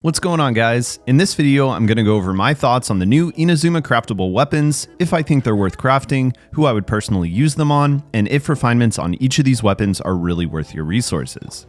What's going on, guys? In this video, I'm going to go over my thoughts on the new Inazuma craftable weapons, if I think they're worth crafting, who I would personally use them on, and if refinements on each of these weapons are really worth your resources.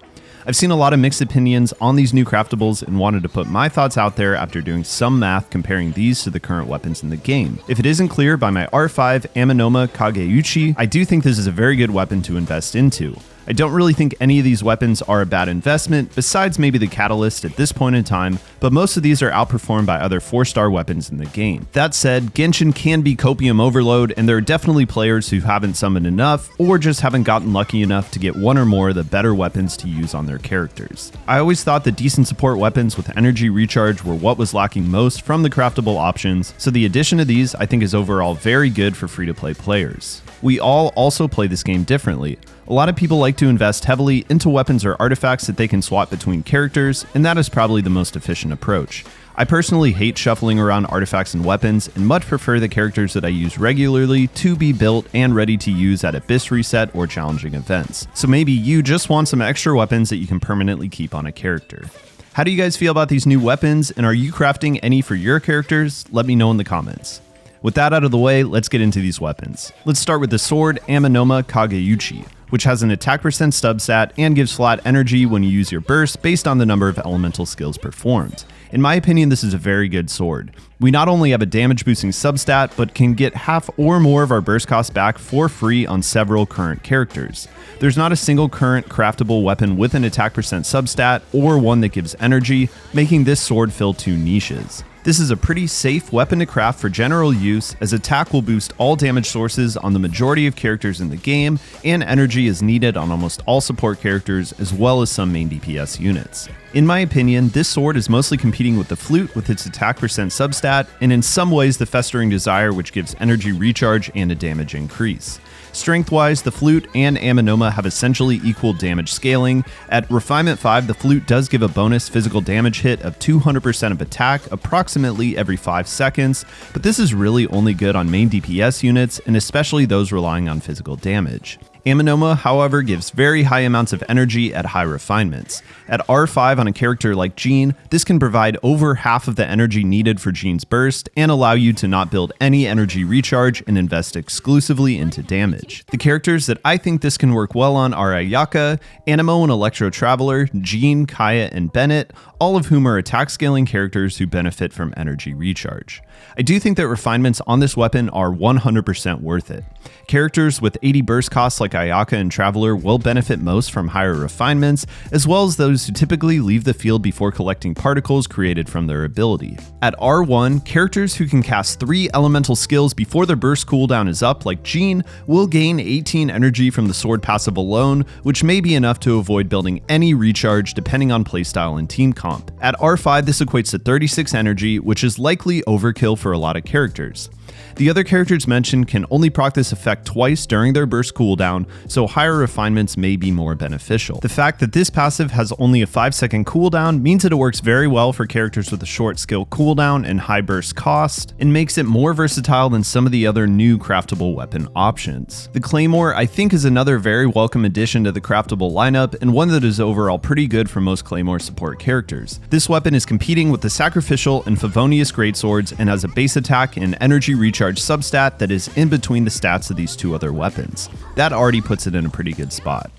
I've seen a lot of mixed opinions on these new craftables and wanted to put my thoughts out there after doing some math comparing these to the current weapons in the game. If it isn't clear by my R5 Amenoma Kageuchi, I do think this is a very good weapon to invest into. I don't really think any of these weapons are a bad investment, besides maybe the Catalyst at this point in time, but most of these are outperformed by other 4-star weapons in the game. That said, Genshin can be copium overload, and there are definitely players who haven't summoned enough, or just haven't gotten lucky enough to get one or more of the better weapons to use on their characters. I always thought that decent support weapons with energy recharge were what was lacking most from the craftable options, so the addition of these I think is overall very good for free-to-play players. We all also play this game differently. A lot of people like to invest heavily into weapons or artifacts that they can swap between characters, and that is probably the most efficient approach. I personally hate shuffling around artifacts and weapons and much prefer the characters that I use regularly to be built and ready to use at Abyss Reset or challenging events. So maybe you just want some extra weapons that you can permanently keep on a character. How do you guys feel about these new weapons, and are you crafting any for your characters? Let me know in the comments. With that out of the way, let's get into these weapons. Let's start with the sword Amenoma Kageuchi, which has an attack percent substat and gives flat energy when you use your burst based on the number of elemental skills performed. In my opinion, this is a very good sword. We not only have a damage boosting substat, but can get half or more of our burst cost back for free on several current characters. There's not a single current craftable weapon with an attack percent substat or one that gives energy, making this sword fill 2 niches. This is a pretty safe weapon to craft for general use, as attack will boost all damage sources on the majority of characters in the game, and energy is needed on almost all support characters as well as some main DPS units. In my opinion, this sword is mostly competing with the flute with its attack percent substat, and in some ways the festering desire, which gives energy recharge and a damage increase. Strength-wise, the flute and Amenoma have essentially equal damage scaling. At Refinement 5, the flute does give a bonus physical damage hit of 200% of attack approximately every 5 seconds, but this is really only good on main DPS units, and especially those relying on physical damage. Amenoma, however, gives very high amounts of energy at high refinements. At R5 on a character like Jean, this can provide over half of the energy needed for Jean's burst and allow you to not build any energy recharge and invest exclusively into damage. The characters that I think this can work well on are Ayaka, Anemo and Electro Traveler, Jean, Kaya, and Bennett, all of whom are attack scaling characters who benefit from energy recharge. I do think that refinements on this weapon are 100% worth it. Characters with 80 burst costs like Ayaka and Traveler will benefit most from higher refinements, as well as those who typically leave the field before collecting particles created from their ability. At R1, characters who can cast 3 elemental skills before their burst cooldown is up, like Jean, will gain 18 energy from the sword passive alone, which may be enough to avoid building any recharge depending on playstyle and team comp. At R5, this equates to 36 energy, which is likely overkill for a lot of characters. The other characters mentioned can only proc this effect twice during their burst cooldown, so higher refinements may be more beneficial. The fact that this passive has only a 5-second cooldown means that it works very well for characters with a short skill cooldown and high burst cost, and makes it more versatile than some of the other new craftable weapon options. The Claymore, I think, is another very welcome addition to the craftable lineup, and one that is overall pretty good for most Claymore support characters. This weapon is competing with the Sacrificial and Favonius greatswords and has a base attack and energy recharge substat that is in between the stats of these 2 other weapons. That already puts it in a pretty good spot.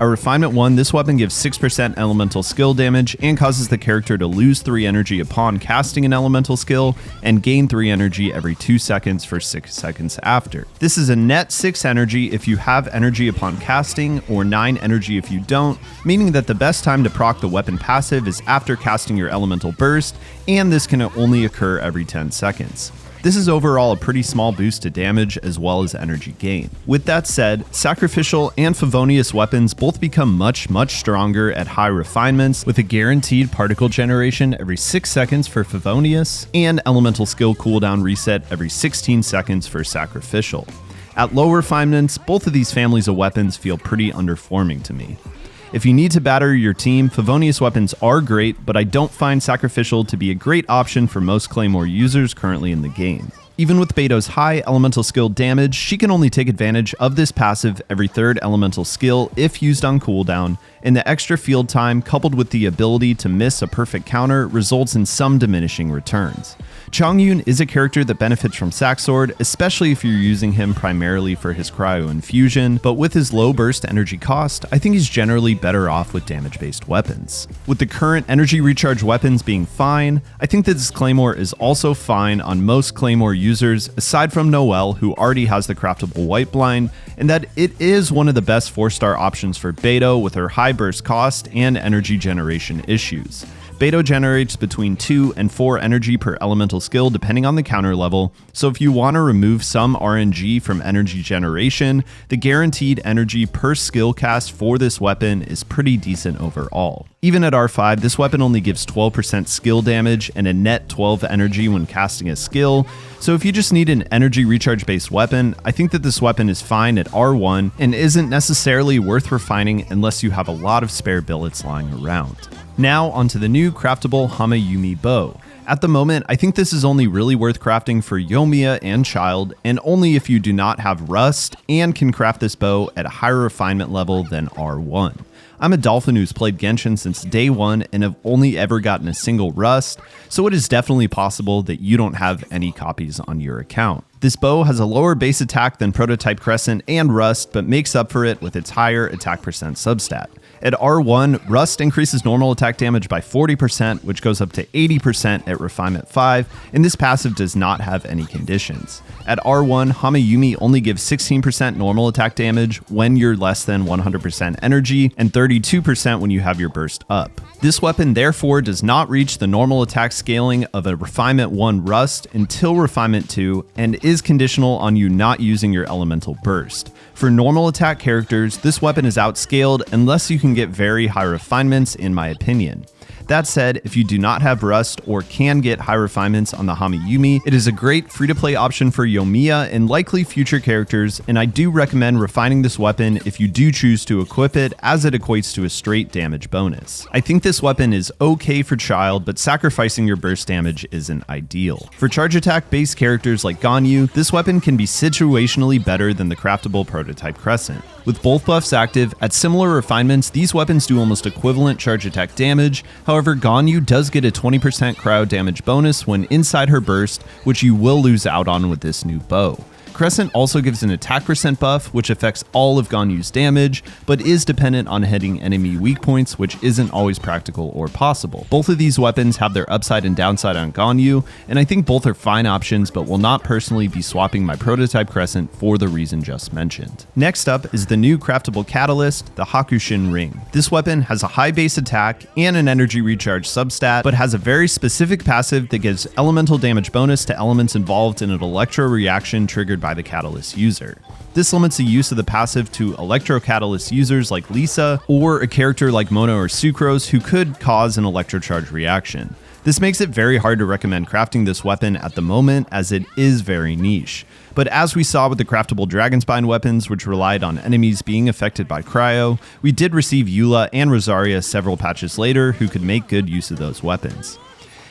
At Refinement 1, this weapon gives 6% elemental skill damage and causes the character to lose 3 energy upon casting an elemental skill and gain 3 energy every 2 seconds for 6 seconds after. This is a net 6 energy if you have energy upon casting, or 9 energy if you don't, meaning that the best time to proc the weapon passive is after casting your elemental burst, and this can only occur every 10 seconds. This is overall a pretty small boost to damage as well as energy gain. With that said, Sacrificial and Favonius weapons both become much stronger at high refinements, with a guaranteed particle generation every 6 seconds for Favonius and elemental skill cooldown reset every 16 seconds for Sacrificial. At low refinements, both of these families of weapons feel pretty underperforming to me. If you need to batter your team, Favonius weapons are great, but I don't find Sacrificial to be a great option for most Claymore users currently in the game. Even with Beto's high elemental skill damage, she can only take advantage of this passive every third elemental skill if used on cooldown, and the extra field time coupled with the ability to miss a perfect counter results in some diminishing returns. Chongyun is a character that benefits from Sack Sword, especially if you're using him primarily for his cryo infusion, but with his low burst energy cost, I think he's generally better off with damage-based weapons. With the current energy recharge weapons being fine, I think that this Claymore is also fine on most Claymore users, aside from Noelle, who already has the craftable white blind, and that it is one of the best 4-star options for Beto with her high burst cost and energy generation issues. Beto generates between 2 and 4 energy per elemental skill depending on the counter level, so if you want to remove some RNG from energy generation, the guaranteed energy per skill cast for this weapon is pretty decent overall. Even at R5, this weapon only gives 12% skill damage and a net 12 energy when casting a skill, so if you just need an energy recharge based weapon, I think that this weapon is fine at R1 and isn't necessarily worth refining unless you have a lot of spare billets lying around. Now onto the new craftable Hamayumi bow. At the moment, I think this is only really worth crafting for Yoimiya and Child, and only if you do not have Rust and can craft this bow at a higher refinement level than R1. I'm a dolphin who's played Genshin since day one and have only ever gotten a single Rust, so it is definitely possible that you don't have any copies on your account. This bow has a lower base attack than Prototype Crescent and Rust, but makes up for it with its higher attack percent substat. At R1, Rust increases normal attack damage by 40%, which goes up to 80% at Refinement 5, and this passive does not have any conditions. At R1, Hamayumi only gives 16% normal attack damage when you're less than 100% energy, and 32% when you have your burst up. This weapon therefore does not reach the normal attack scaling of a Refinement 1 Rust until Refinement 2, and is conditional on you not using your elemental burst. For normal attack characters, this weapon is outscaled unless you can get very high refinements in my opinion. That said, if you do not have Rust or can get high refinements on the Hamayumi, it is a great free-to-play option for Yoimiya and likely future characters, and I do recommend refining this weapon if you do choose to equip it, as it equates to a straight damage bonus. I think this weapon is okay for Child, but sacrificing your burst damage isn't ideal. For charge attack based characters like Ganyu, this weapon can be situationally better than the craftable Prototype Crescent. With both buffs active, at similar refinements, these weapons do almost equivalent charge attack damage. However, Ganyu does get a 20% cryo damage bonus when inside her burst, which you will lose out on with this new bow. Crescent also gives an attack percent buff, which affects all of Ganyu's damage, but is dependent on hitting enemy weak points, which isn't always practical or possible. Both of these weapons have their upside and downside on Ganyu, and I think both are fine options, but will not personally be swapping my Prototype Crescent for the reason just mentioned. Next up is the new craftable catalyst, the Hakushin ring. This weapon has a high base attack and an energy recharge substat, but has a very specific passive that gives elemental damage bonus to elements involved in an electro reaction triggered by the catalyst user. This limits the use of the passive to electro catalyst users like Lisa, or a character like Mono or Sucrose who could cause an electrocharge reaction. This makes it very hard to recommend crafting this weapon at the moment, as it is very niche. But as we saw with the craftable Dragonspine weapons, which relied on enemies being affected by cryo, we did receive Eula and Rosaria several patches later who could make good use of those weapons.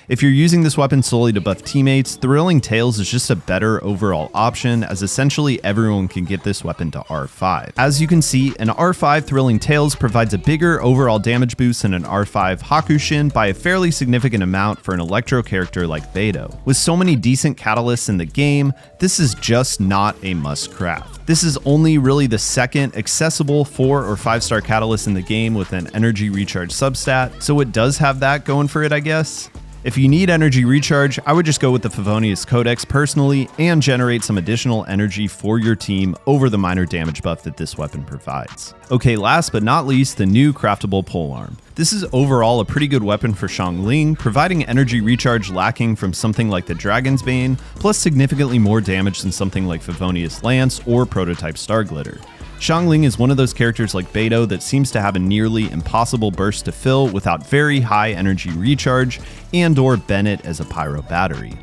If you're using this weapon solely to buff teammates, Thrilling Tales is just a better overall option, as essentially everyone can get this weapon to R5. As you can see, an R5 Thrilling Tales provides a bigger overall damage boost than an R5 Hakushin by a fairly significant amount for an electro character like Beto. With so many decent catalysts in the game, this is just not a must craft. This is only really the second accessible 4 or 5-star catalyst in the game with an energy recharge substat, so it does have that going for it, I guess. If you need energy recharge, I would just go with the Favonius Codex personally and generate some additional energy for your team over the minor damage buff that this weapon provides. Okay, last but not least, the new craftable Polearm. This is overall a pretty good weapon for Xiangling, providing energy recharge lacking from something like the Dragon's Bane, plus significantly more damage than something like Favonius Lance or Prototype Starglitter. Xiangling is one of those characters like Beto that seems to have a nearly impossible burst to fill without very high energy recharge, and or Bennett as a pyro battery.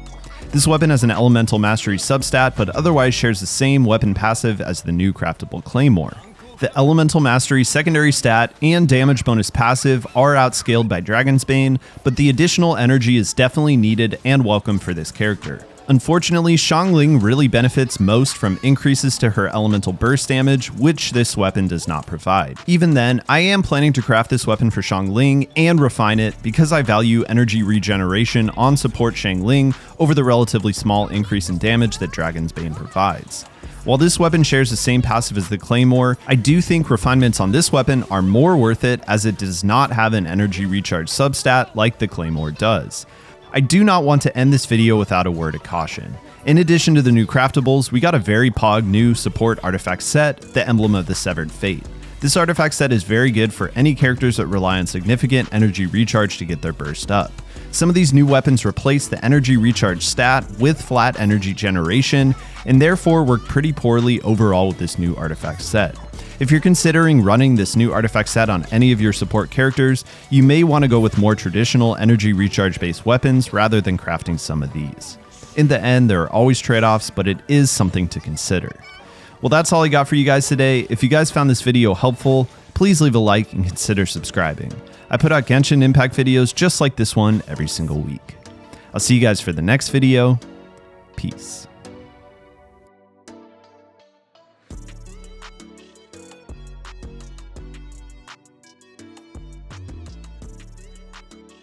This weapon has an elemental mastery substat, but otherwise shares the same weapon passive as the new craftable Claymore. The elemental mastery secondary stat and damage bonus passive are outscaled by Dragon's Bane, but the additional energy is definitely needed and welcome for this character. Unfortunately, Xiangling really benefits most from increases to her elemental burst damage, which this weapon does not provide. Even then, I am planning to craft this weapon for Xiangling and refine it because I value energy regeneration on support Xiangling over the relatively small increase in damage that Dragon's Bane provides. While this weapon shares the same passive as the Claymore, I do think refinements on this weapon are more worth it as it does not have an energy recharge substat like the Claymore does. I do not want to end this video without a word of caution. In addition to the new craftables, we got a very pog new support artifact set, the Emblem of the Severed Fate. This artifact set is very good for any characters that rely on significant energy recharge to get their burst up. Some of these new weapons replace the energy recharge stat with flat energy generation, and therefore work pretty poorly overall with this new artifact set. If you're considering running this new artifact set on any of your support characters, you may want to go with more traditional energy recharge based weapons rather than crafting some of these. In the end, there are always trade-offs, but it is something to consider. Well, that's all I got for you guys today. If you guys found this video helpful, please leave a like and consider subscribing. I put out Genshin Impact videos just like this one every single week. I'll see you guys for the next video. Peace.